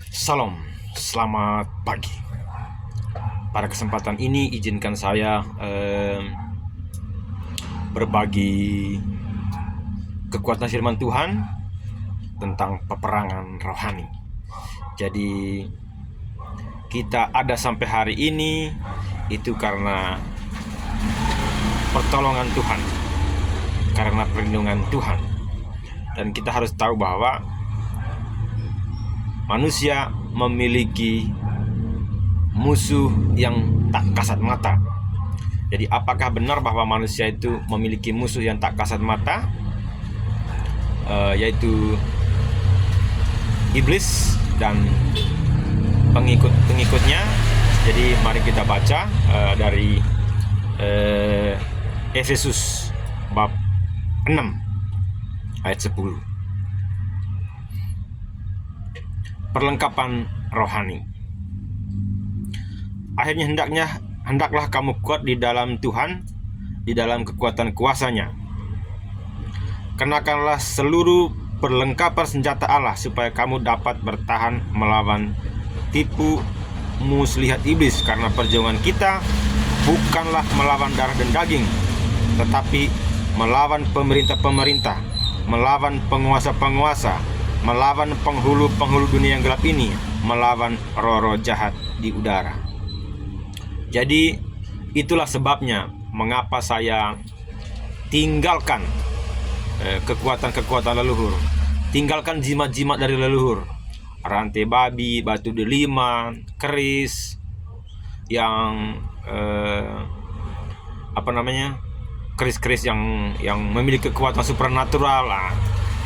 Salam, selamat pagi. Pada kesempatan ini izinkan saya berbagi kekuatan firman Tuhan tentang peperangan rohani. Jadi kita ada sampai hari ini itu karena pertolongan Tuhan, karena perlindungan Tuhan. Dan kita harus tahu bahwa manusia memiliki musuh yang tak kasat mata. Jadi apakah benar bahwa manusia itu memiliki musuh yang tak kasat mata? Yaitu iblis dan pengikut-pengikutnya. Jadi mari kita baca dari Efesus bab 6 ayat 10. Perlengkapan rohani. Akhirnya hendaklah kamu kuat di dalam Tuhan, di dalam kekuatan kuasa-Nya. Kenakanlah seluruh perlengkapan senjata Allah supaya kamu dapat bertahan melawan tipu muslihat iblis, karena perjuangan kita bukanlah melawan darah dan daging, tetapi melawan pemerintah-pemerintah, melawan penguasa-penguasa, melawan penghulu-penghulu dunia yang gelap ini, melawan roh-roh jahat di udara. Jadi itulah sebabnya mengapa saya tinggalkan kekuatan-kekuatan leluhur, tinggalkan jimat-jimat dari leluhur, rantai babi, batu delima, keris, yang keris-keris yang memiliki kekuatan supernatural lah.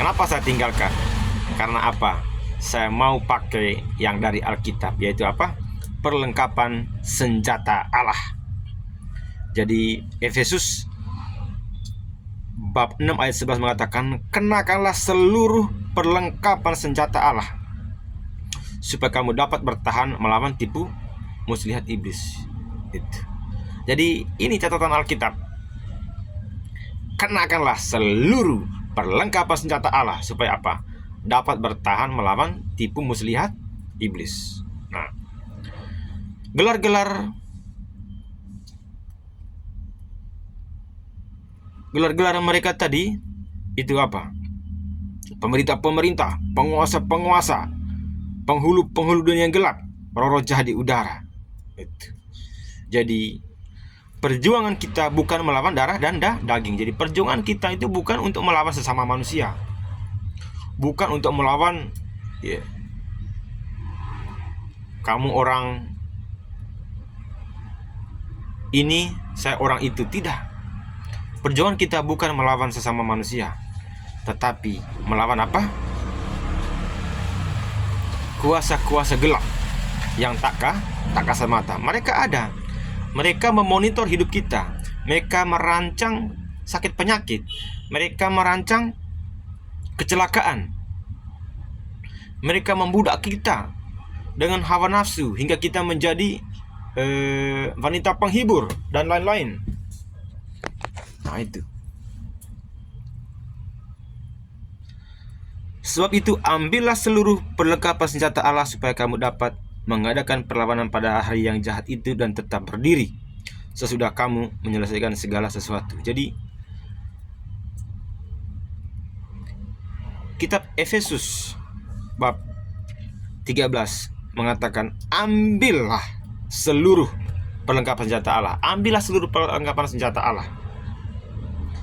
Kenapa saya tinggalkan? Karena apa? Saya mau pakai yang dari Alkitab, yaitu apa? Perlengkapan senjata Allah. Jadi Efesus bab 6 ayat 11 mengatakan, kenakanlah seluruh perlengkapan senjata Allah supaya kamu dapat bertahan melawan tipu muslihat iblis. Itu. Jadi ini catatan Alkitab. Kenakanlah seluruh perlengkapan senjata Allah supaya apa? Dapat bertahan melawan tipu muslihat iblis. Nah, gelar-gelar mereka tadi itu apa? Pemerintah-pemerintah, penguasa-penguasa, penghulu-penghulu dunia yang gelap, roh-roh jahat di udara. Itu. Jadi perjuangan kita bukan melawan darah dan daging. Jadi perjuangan kita itu bukan untuk melawan sesama manusia, bukan untuk melawan kamu orang ini, saya orang itu. Tidak. Perjuangan kita bukan melawan sesama manusia, tetapi melawan apa? Kuasa-kuasa gelap yang tak kasat mata. Mereka ada. Mereka memonitor hidup kita. Mereka merancang sakit penyakit. Mereka merancang kecelakaan. Mereka membudak kita dengan hawa nafsu hingga kita menjadi wanita penghibur dan lain-lain. Nah itu. Sebab itu ambillah seluruh perlengkapan senjata Allah supaya kamu dapat mengadakan perlawanan pada hari yang jahat itu dan tetap berdiri sesudah kamu menyelesaikan segala sesuatu. Jadi kitab Efesus bab 13 mengatakan, ambillah seluruh perlengkapan senjata Allah. Ambillah seluruh perlengkapan senjata Allah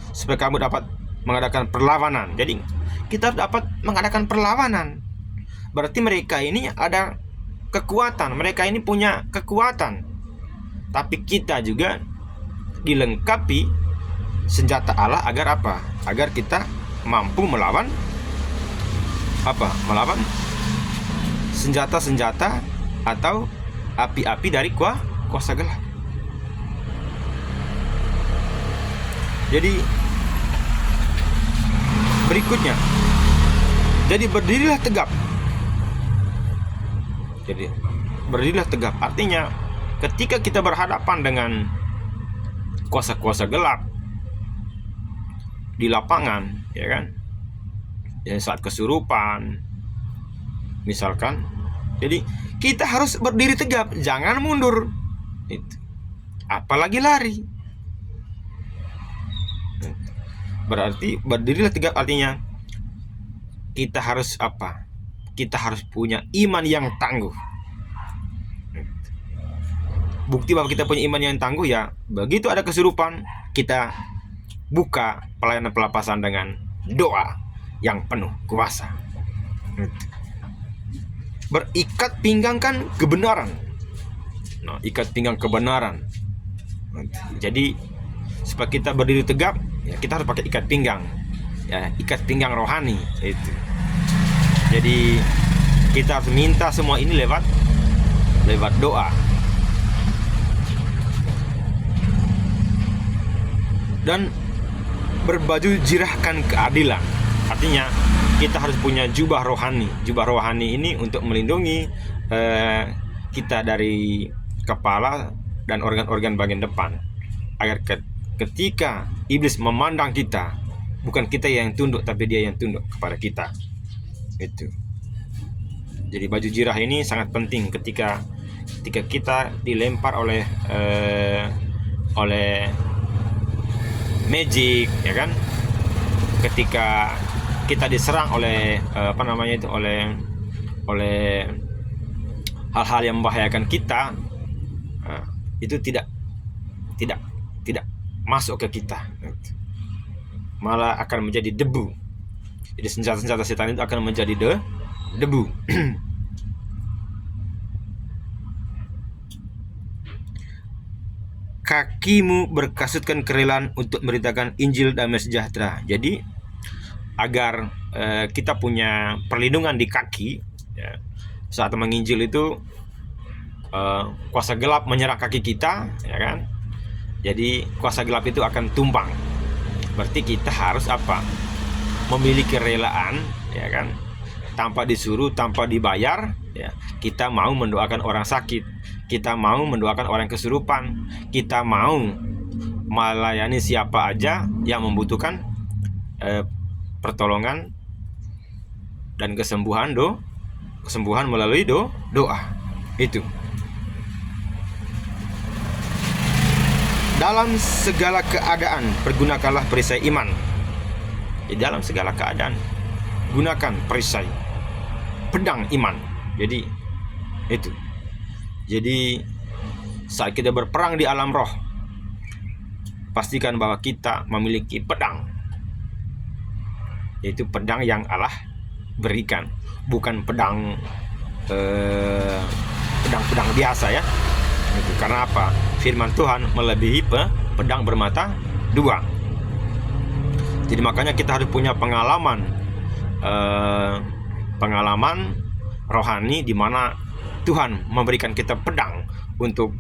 supaya kamu dapat mengadakan perlawanan. Jadi kita dapat mengadakan perlawanan. Berarti mereka ini ada kekuatan, mereka ini punya kekuatan. Tapi kita juga dilengkapi senjata Allah agar apa? Agar kita mampu melawan apa? Melawan senjata-senjata atau api-api dari kuasa gelap. Jadi berikutnya, jadi berdirilah tegap. Jadi berdirilah tegap artinya ketika kita berhadapan dengan kuasa-kuasa gelap di lapangan, ya kan? Ya, saat kesurupan misalkan, Jadi kita harus berdiri tegap, jangan mundur. Itu. Apalagi lari. Berarti berdirilah tegap artinya kita harus apa? Kita harus punya iman yang tangguh. Bukti bahwa kita punya iman yang tangguh ya, begitu ada kesurupan, kita buka pelayanan pelepasan dengan doa yang penuh kuasa. Berikat pinggang kan kebenaran. Nah, ikat pinggang kebenaran. Jadi supaya kita berdiri tegap, ya kita harus pakai ikat pinggang. Ya, ikat pinggang rohani itu. Jadi kita harus minta semua ini lewat doa. Dan berbaju jirahkan keadilan. Artinya kita harus punya jubah rohani. Jubah rohani ini untuk melindungi kita dari kepala dan organ-organ bagian depan, agar ketika iblis memandang kita, bukan kita yang tunduk, tapi dia yang tunduk kepada kita. Itu. Jadi baju jirah ini sangat penting ketika kita dilempar oleh magic, ya kan? Ketika kita diserang oleh oleh hal-hal yang membahayakan kita, itu tidak masuk ke kita, malah akan menjadi debu. Jadi senjata-senjata setan itu akan menjadi debu. Kakimu berkasutkan kerelaan untuk memberitakan Injil damai sejahtera. Jadi agar kita punya perlindungan di kaki, ya, saat menginjil itu kuasa gelap menyerang kaki kita, ya kan? Jadi kuasa gelap itu akan tumbang. Berarti kita harus apa? Memiliki kerelaan, ya kan? Tanpa disuruh, tanpa dibayar, ya. Kita mau mendoakan orang sakit, kita mau mendoakan orang kesurupan, kita mau melayani siapa aja yang membutuhkan pertolongan dan kesembuhan melalui doa. Itu. Dalam segala keadaan pergunakanlah perisai iman. Di dalam segala keadaan gunakan perisai pedang iman. Jadi itu. Jadi saat kita berperang di alam roh, pastikan bahwa kita memiliki pedang. Yaitu pedang yang Allah berikan, bukan pedang biasa, ya. Itu karena apa? Firman Tuhan melebihi pedang bermata dua. Jadi makanya kita harus punya pengalaman rohani di mana Tuhan memberikan kita pedang untuk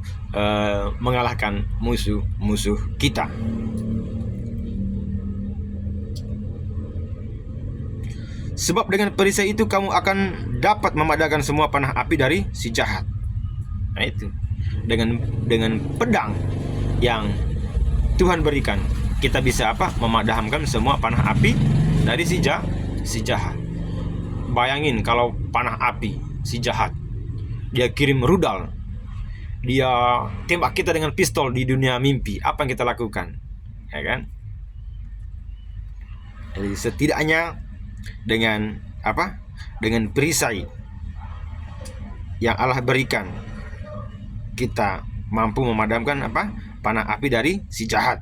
mengalahkan musuh-musuh kita. Sebab dengan perisai itu kamu akan dapat memadamkan semua panah api dari si jahat. Nah itu. Dengan pedang yang Tuhan berikan, kita bisa apa? Memadamkan semua panah api dari si jahat. Bayangin kalau panah api si jahat, dia kirim rudal, dia tembak kita dengan pistol di dunia mimpi, apa yang kita lakukan? Ya kan? Jadi setidaknya dengan apa? Dengan perisai yang Allah berikan, kita mampu memadamkan apa? Panah api dari si jahat.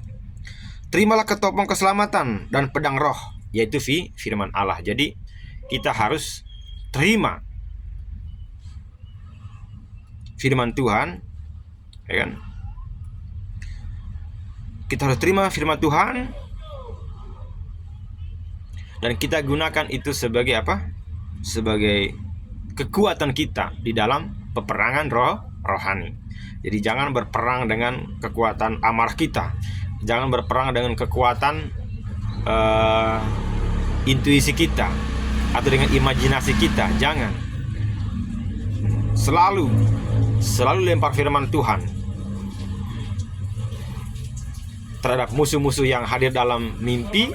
Terimalah ketopong keselamatan dan pedang roh, yaitu firman Allah. Jadi kita harus terima firman Tuhan, ya kan? Kita harus terima firman Tuhan dan kita gunakan itu sebagai apa? Sebagai kekuatan kita di dalam peperangan rohani. Jadi jangan berperang dengan kekuatan amarah kita, jangan berperang dengan kekuatan intuisi kita atau dengan imajinasi kita. Jangan. Selalu lempar firman Tuhan terhadap musuh-musuh yang hadir dalam mimpi,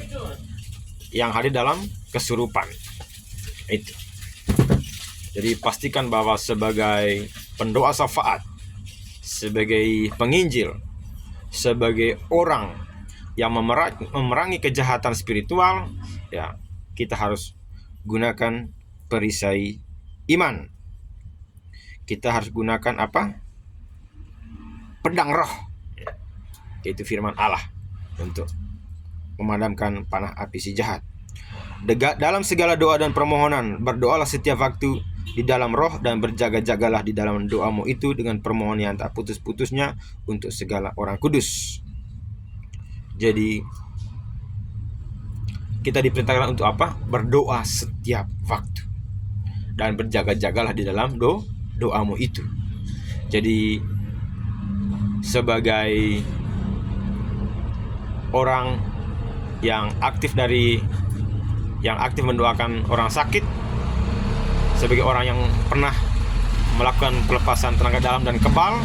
yang hadir dalam kesurupan. Itu. Jadi pastikan bahwa sebagai pendoa syafaat, sebagai penginjil, sebagai orang yang memerangi kejahatan spiritual, ya, kita harus gunakan perisai iman. Kita harus gunakan apa? Pedang roh, yaitu firman Allah, untuk memadamkan panah api si jahat. Dalam segala doa dan permohonan, berdoalah setiap waktu di dalam roh, dan berjaga-jagalah di dalam doamu itu dengan permohonan yang tak putus-putusnya untuk segala orang kudus. Jadi kita diperintahkan untuk apa? Berdoa setiap waktu dan berjaga-jagalah di dalam doamu itu. Jadi sebagai orang yang aktif mendoakan orang sakit, sebagai orang yang pernah melakukan pelepasan tenaga dalam dan kebal,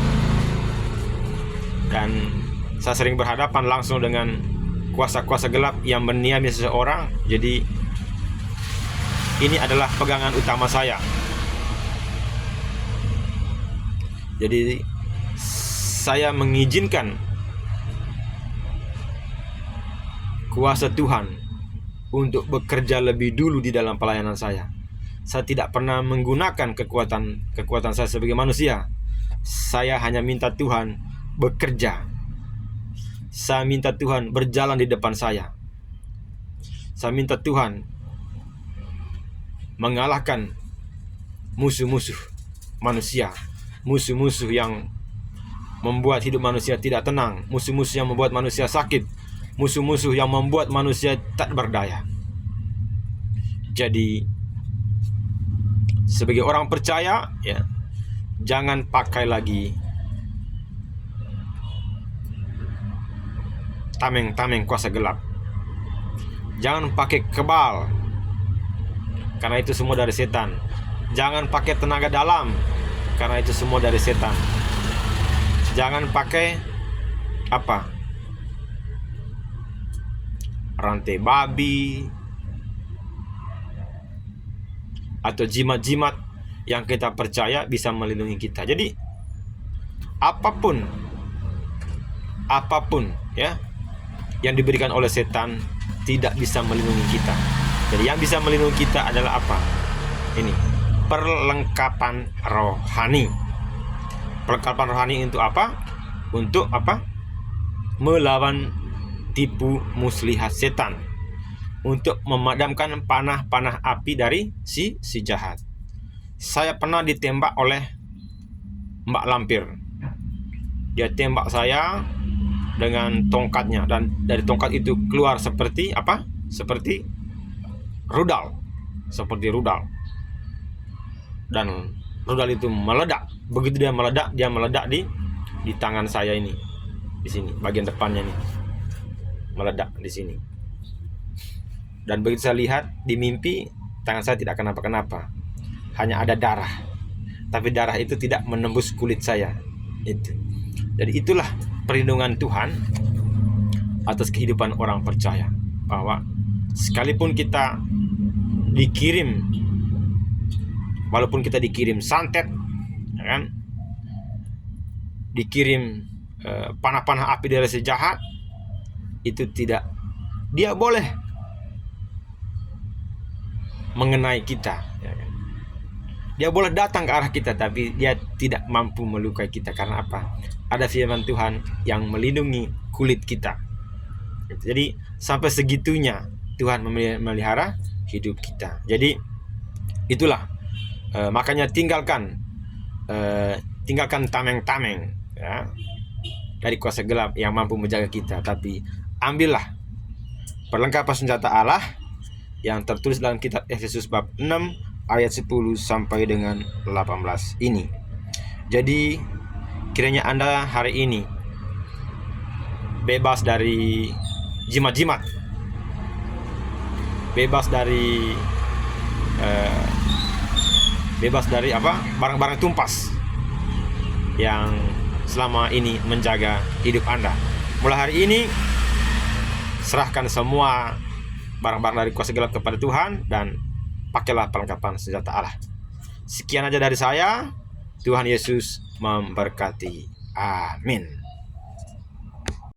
dan saya sering berhadapan langsung dengan kuasa-kuasa gelap yang meniami seseorang. Jadi ini adalah pegangan utama saya. Jadi saya mengizinkan kuasa Tuhan untuk bekerja lebih dulu di dalam pelayanan saya. Saya tidak pernah menggunakan kekuatan saya sebagai manusia. Saya hanya minta Tuhan bekerja. Saya minta Tuhan berjalan di depan saya. Saya minta Tuhan mengalahkan musuh-musuh manusia, musuh-musuh yang membuat hidup manusia tidak tenang, musuh-musuh yang membuat manusia sakit, musuh-musuh yang membuat manusia tak berdaya. Jadi sebagai orang percaya, ya, jangan pakai lagi tameng-tameng kuasa gelap. Jangan pakai kebal, karena itu semua dari setan. Jangan pakai tenaga dalam, karena itu semua dari setan. Jangan pakai apa? Rantai babi atau jimat-jimat yang kita percaya bisa melindungi kita. Jadi apapun ya yang diberikan oleh setan tidak bisa melindungi kita. Jadi yang bisa melindungi kita adalah apa? Ini perlengkapan rohani. Perlengkapan rohani untuk apa? Untuk apa? Melawan tipu muslihat setan, untuk memadamkan panah-panah api dari si jahat. Saya pernah ditembak oleh Mbak Lampir. Dia tembak saya dengan tongkatnya, dan dari tongkat itu keluar seperti apa? Seperti rudal. Dan rudal itu meledak. Begitu dia meledak di tangan saya ini, di sini bagian depannya nih, meledak di sini. Dan begitu saya lihat di mimpi, tangan saya tidak kenapa-kenapa, hanya ada darah, tapi darah itu tidak menembus kulit saya. Itu. Jadi itulah perlindungan Tuhan atas kehidupan orang percaya, bahwa sekalipun kita dikirim, walaupun kita dikirim santet, ya kan, dikirim panah-panah api dari si jahat, itu tidak, dia boleh mengenai kita, ya kan? Dia boleh datang ke arah kita, tapi dia tidak mampu melukai kita. Karena apa? Ada firman Tuhan yang melindungi kulit kita. Jadi sampai segitunya Tuhan memelihara hidup kita. Jadi itulah, makanya tinggalkan tameng-tameng, ya, dari kuasa gelap yang mampu menjaga kita. Tapi ambillah perlengkapan senjata Allah yang tertulis dalam kitab Efesus bab 6 ayat 10 sampai dengan 18 ini. Jadi kiranya Anda hari ini bebas dari jimat-jimat, bebas dari apa? Barang-barang tumpas yang selama ini menjaga hidup Anda. Mulai hari ini serahkan semua barang-barang dari kuasa gelap kepada Tuhan, dan pakailah perlengkapan senjata Allah. Sekian aja dari saya. Tuhan Yesus memberkati. Amin.